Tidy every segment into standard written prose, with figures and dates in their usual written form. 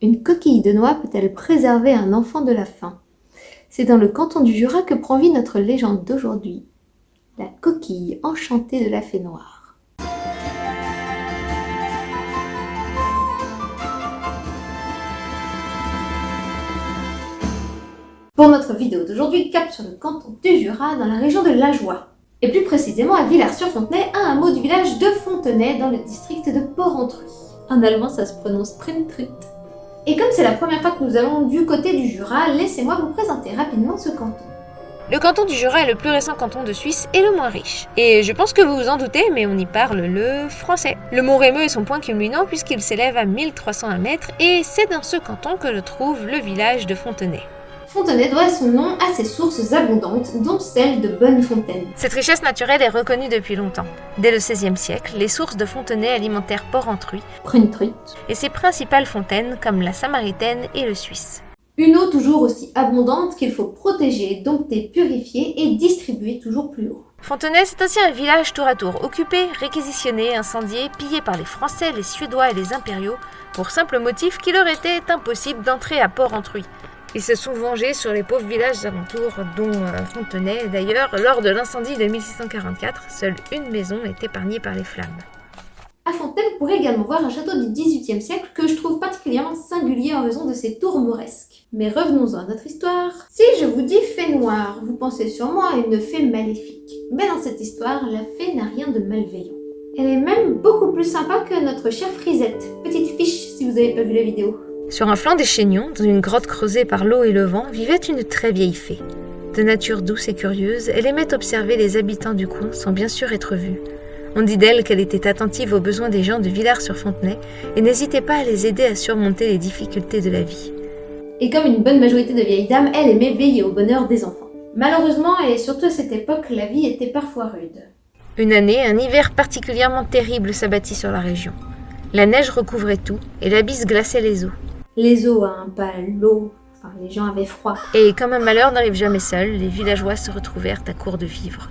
Une coquille de noix peut-elle préserver un enfant de la faim? C'est dans le canton du Jura que prend vie notre légende d'aujourd'hui, la coquille enchantée de la fée noire. Pour notre vidéo d'aujourd'hui, cap sur le canton du Jura, dans la région de l'Ajoie. Et plus précisément à Villars-sur-Fontenay, à un mot du village de Fontenay, dans le district de Porrentruy. En allemand, ça se prononce Printrit. Et comme c'est la première fois que nous allons du côté du Jura, laissez-moi vous présenter rapidement ce canton. Le canton du Jura est le plus récent canton de Suisse et le moins riche. Et je pense que vous vous en doutez, mais on y parle le français. Le mont Rémeux est son point culminant puisqu'il s'élève à 1301 mètres et c'est dans ce canton que je trouve le village de Fontenay. Fontenay doit son nom à ses sources abondantes, dont celle de Bonnefontaine. Cette richesse naturelle est reconnue depuis longtemps. Dès le XVIe siècle, les sources de Fontenay alimentèrent Porrentruy et ses principales fontaines comme la Samaritaine et le Suisse. Une eau toujours aussi abondante qu'il faut protéger, dompter, purifier et distribuer toujours plus haut. Fontenay, c'est ainsi un village tour à tour, occupé, réquisitionné, incendié, pillé par les Français, les Suédois et les impériaux, pour simple motif qu'il leur était impossible d'entrer à Porrentruy. Ils se sont vengés sur les pauvres villages alentours, dont Fontenay. D'ailleurs, lors de l'incendie de 1644, seule une maison est épargnée par les flammes. À Fontenay, vous pourrez également voir un château du XVIIIe siècle que je trouve particulièrement singulier en raison de ses tours mauresques. Mais revenons à notre histoire. Si je vous dis fée noire, vous pensez sûrement à une fée maléfique. Mais dans cette histoire, la fée n'a rien de malveillant. Elle est même beaucoup plus sympa que notre chère Frisette. Petite fiche si vous n'avez pas vu la vidéo. Sur un flanc des Chaignons, dans une grotte creusée par l'eau et le vent, vivait une très vieille fée. De nature douce et curieuse, elle aimait observer les habitants du coin sans bien sûr être vue. On dit d'elle qu'elle était attentive aux besoins des gens de Villars-sur-Fontenay et n'hésitait pas à les aider à surmonter les difficultés de la vie. Et comme une bonne majorité de vieilles dames, elle aimait veiller au bonheur des enfants. Malheureusement, et surtout à cette époque, la vie était parfois rude. Une année, un hiver particulièrement terrible s'abattit sur la région. La neige recouvrait tout et la bise glaçait les eaux. Les eaux, pas l'eau. Enfin, les gens avaient froid. Et comme un malheur n'arrive jamais seul, les villageois se retrouvèrent à court de vivres.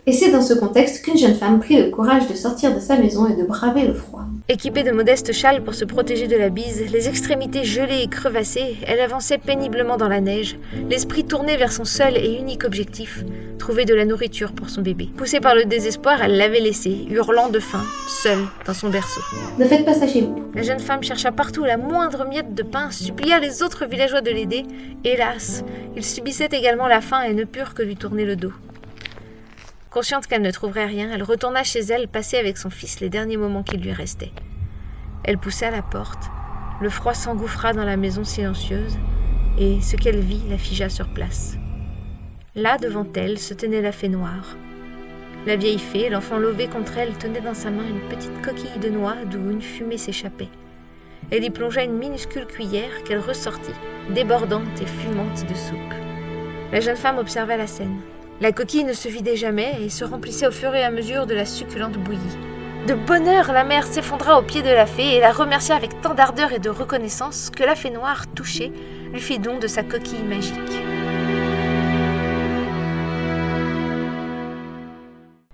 Et c'est dans ce contexte qu'une jeune femme prit le courage de sortir de sa maison et de braver le froid. Équipée de modestes châles pour se protéger de la bise, les extrémités gelées et crevassées, elle avançait péniblement dans la neige, l'esprit tourné vers son seul et unique objectif, trouver de la nourriture pour son bébé. Poussée par le désespoir, elle l'avait laissé, hurlant de faim, seule, dans son berceau. Ne faites pas ça chez vous. La jeune femme chercha partout la moindre miette de pain, supplia les autres villageois de l'aider. Hélas, ils subissaient également la faim et ne purent que lui tourner le dos. Consciente qu'elle ne trouverait rien, elle retourna chez elle passer avec son fils les derniers moments qui lui restaient. Elle poussa la porte, le froid s'engouffra dans la maison silencieuse, et ce qu'elle vit la figea sur place. Là, devant elle, se tenait la fée noire. La vieille fée, l'enfant lové contre elle, tenait dans sa main une petite coquille de noix d'où une fumée s'échappait. Elle y plongea une minuscule cuillère qu'elle ressortit, débordante et fumante de soupe. La jeune femme observa la scène. La coquille ne se vidait jamais et se remplissait au fur et à mesure de la succulente bouillie. De bonheur, la mère s'effondra aux pieds de la fée et la remercia avec tant d'ardeur et de reconnaissance que la fée noire, touchée, lui fit don de sa coquille magique.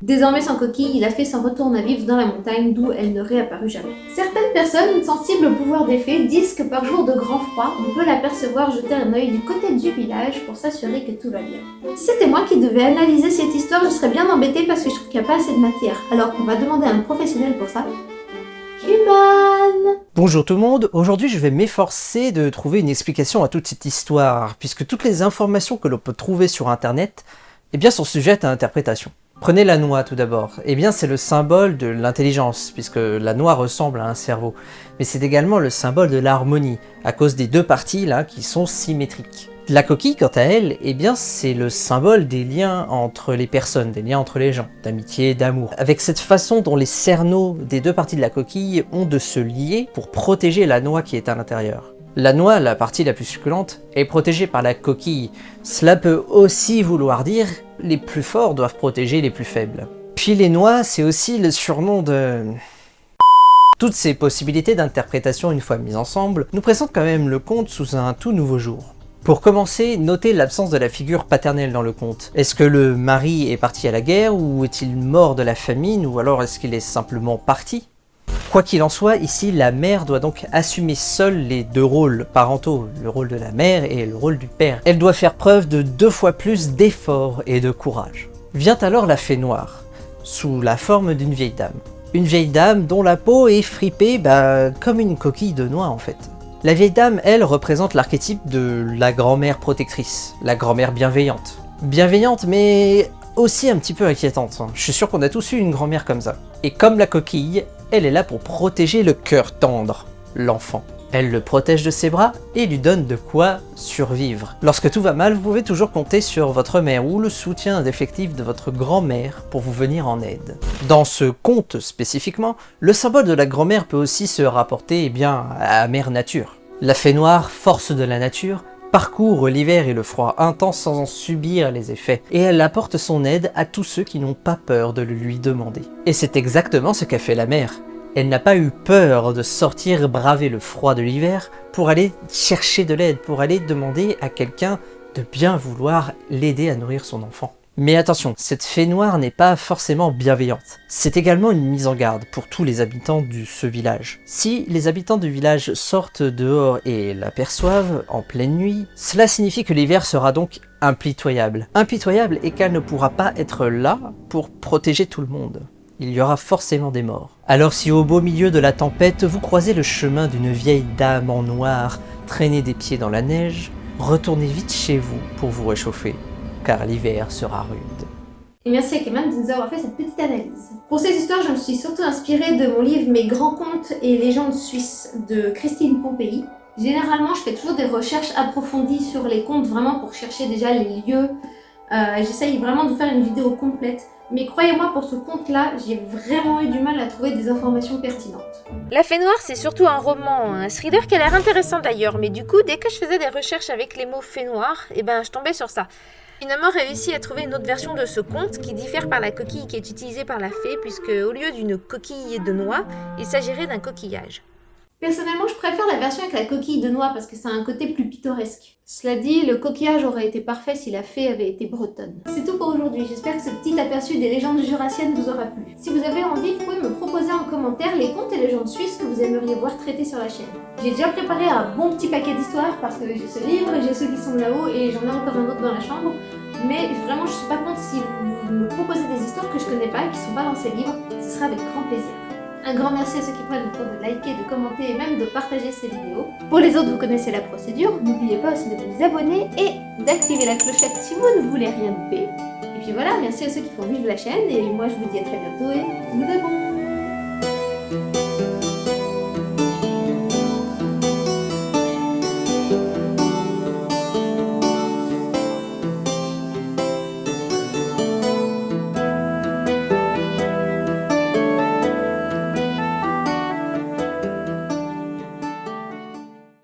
Désormais sans coquille, la fée s'en retourne à vivre dans la montagne d'où elle ne réapparut jamais. Certaines personnes sensibles au pouvoir des fées disent que par jour de grand froid, on peut l'apercevoir jeter un œil du côté du village pour s'assurer que tout va bien. Si c'était moi qui devais analyser cette histoire, je serais bien embêtée parce que je trouve qu'il n'y a pas assez de matière. Alors qu'on va demander à un professionnel pour ça. Human! Bonjour tout le monde, aujourd'hui je vais m'efforcer de trouver une explication à toute cette histoire, puisque toutes les informations que l'on peut trouver sur internet, sont sujettes à interprétation. Prenez la noix tout d'abord. C'est le symbole de l'intelligence, puisque la noix ressemble à un cerveau. Mais c'est également le symbole de l'harmonie, à cause des deux parties là qui sont symétriques. La coquille, quant à elle, c'est le symbole des liens entre les personnes, des liens entre les gens, d'amitié, d'amour. Avec cette façon dont les cerneaux des deux parties de la coquille ont de se lier pour protéger la noix qui est à l'intérieur. La noix, la partie la plus succulente, est protégée par la coquille. Cela peut aussi vouloir dire les plus forts doivent protéger les plus faibles. Puis les noix, c'est aussi le surnom de... Toutes ces possibilités d'interprétation une fois mises ensemble nous présentent quand même le conte sous un tout nouveau jour. Pour commencer, notez l'absence de la figure paternelle dans le conte. Est-ce que le mari est parti à la guerre, ou est-il mort de la famine, ou alors est-ce qu'il est simplement parti ? Quoi qu'il en soit, ici, la mère doit donc assumer seule les deux rôles parentaux, le rôle de la mère et le rôle du père. Elle doit faire preuve de 2 fois plus d'effort et de courage. Vient alors la fée noire, sous la forme d'une vieille dame. Une vieille dame dont la peau est fripée comme une coquille de noix en fait. La vieille dame, elle, représente l'archétype de la grand-mère protectrice, la grand-mère bienveillante. Bienveillante mais aussi un petit peu inquiétante. Je suis sûr qu'on a tous eu une grand-mère comme ça. Et comme la coquille, elle est là pour protéger le cœur tendre, l'enfant. Elle le protège de ses bras et lui donne de quoi survivre. Lorsque tout va mal, vous pouvez toujours compter sur votre mère ou le soutien indéfectible de votre grand-mère pour vous venir en aide. Dans ce conte spécifiquement, le symbole de la grand-mère peut aussi se rapporter à Mère Nature. La fée noire, force de la nature, parcourt l'hiver et le froid intense sans en subir les effets, et elle apporte son aide à tous ceux qui n'ont pas peur de le lui demander. Et c'est exactement ce qu'a fait la mère. Elle n'a pas eu peur de sortir braver le froid de l'hiver pour aller chercher de l'aide, pour aller demander à quelqu'un de bien vouloir l'aider à nourrir son enfant. Mais attention, cette fée noire n'est pas forcément bienveillante. C'est également une mise en garde pour tous les habitants de ce village. Si les habitants du village sortent dehors et l'aperçoivent en pleine nuit, cela signifie que l'hiver sera donc impitoyable. Impitoyable et qu'elle ne pourra pas être là pour protéger tout le monde. Il y aura forcément des morts. Alors si au beau milieu de la tempête, vous croisez le chemin d'une vieille dame en noir, traîner des pieds dans la neige, retournez vite chez vous pour vous réchauffer, car l'hiver sera rude. Et merci à Keman de nous avoir fait cette petite analyse. Pour cette histoire, je me suis surtout inspirée de mon livre Mes grands contes et légendes suisses de Christine Pompéi. Généralement, je fais toujours des recherches approfondies sur les contes, vraiment pour chercher déjà les lieux. J'essaye vraiment de faire une vidéo complète. Mais croyez-moi, pour ce conte-là, j'ai vraiment eu du mal à trouver des informations pertinentes. La Fée Noire, c'est surtout un roman, un thriller qui a l'air intéressant d'ailleurs, mais du coup, dès que je faisais des recherches avec les mots Fée Noire, je tombais sur ça. J'ai finalement réussi à trouver une autre version de ce conte qui diffère par la coquille qui est utilisée par la fée, puisque au lieu d'une coquille de noix, il s'agirait d'un coquillage. Personnellement, je préfère la version avec la coquille de noix parce que ça a un côté plus pittoresque. Cela dit, le coquillage aurait été parfait si la fée avait été bretonne. C'est tout pour aujourd'hui, j'espère que ce petit aperçu des légendes jurassiennes vous aura plu. Si vous avez envie, vous pouvez me proposer en commentaire les contes et légendes suisses que vous aimeriez voir traités sur la chaîne. J'ai déjà préparé un bon petit paquet d'histoires parce que j'ai ce livre, j'ai ceux qui sont là-haut et j'en ai encore un autre dans la chambre. Mais vraiment, je suis pas contre si vous me proposez des histoires que je connais pas et qui sont pas dans ces livres, ce sera avec grand plaisir. Un grand merci à ceux qui prennent le temps de liker, de commenter et même de partager ces vidéos. Pour les autres, vous connaissez la procédure. N'oubliez pas aussi de vous abonner et d'activer la clochette si vous ne voulez rien louper. Et puis voilà, merci à ceux qui font vivre la chaîne et moi je vous dis à très bientôt et nous de bon.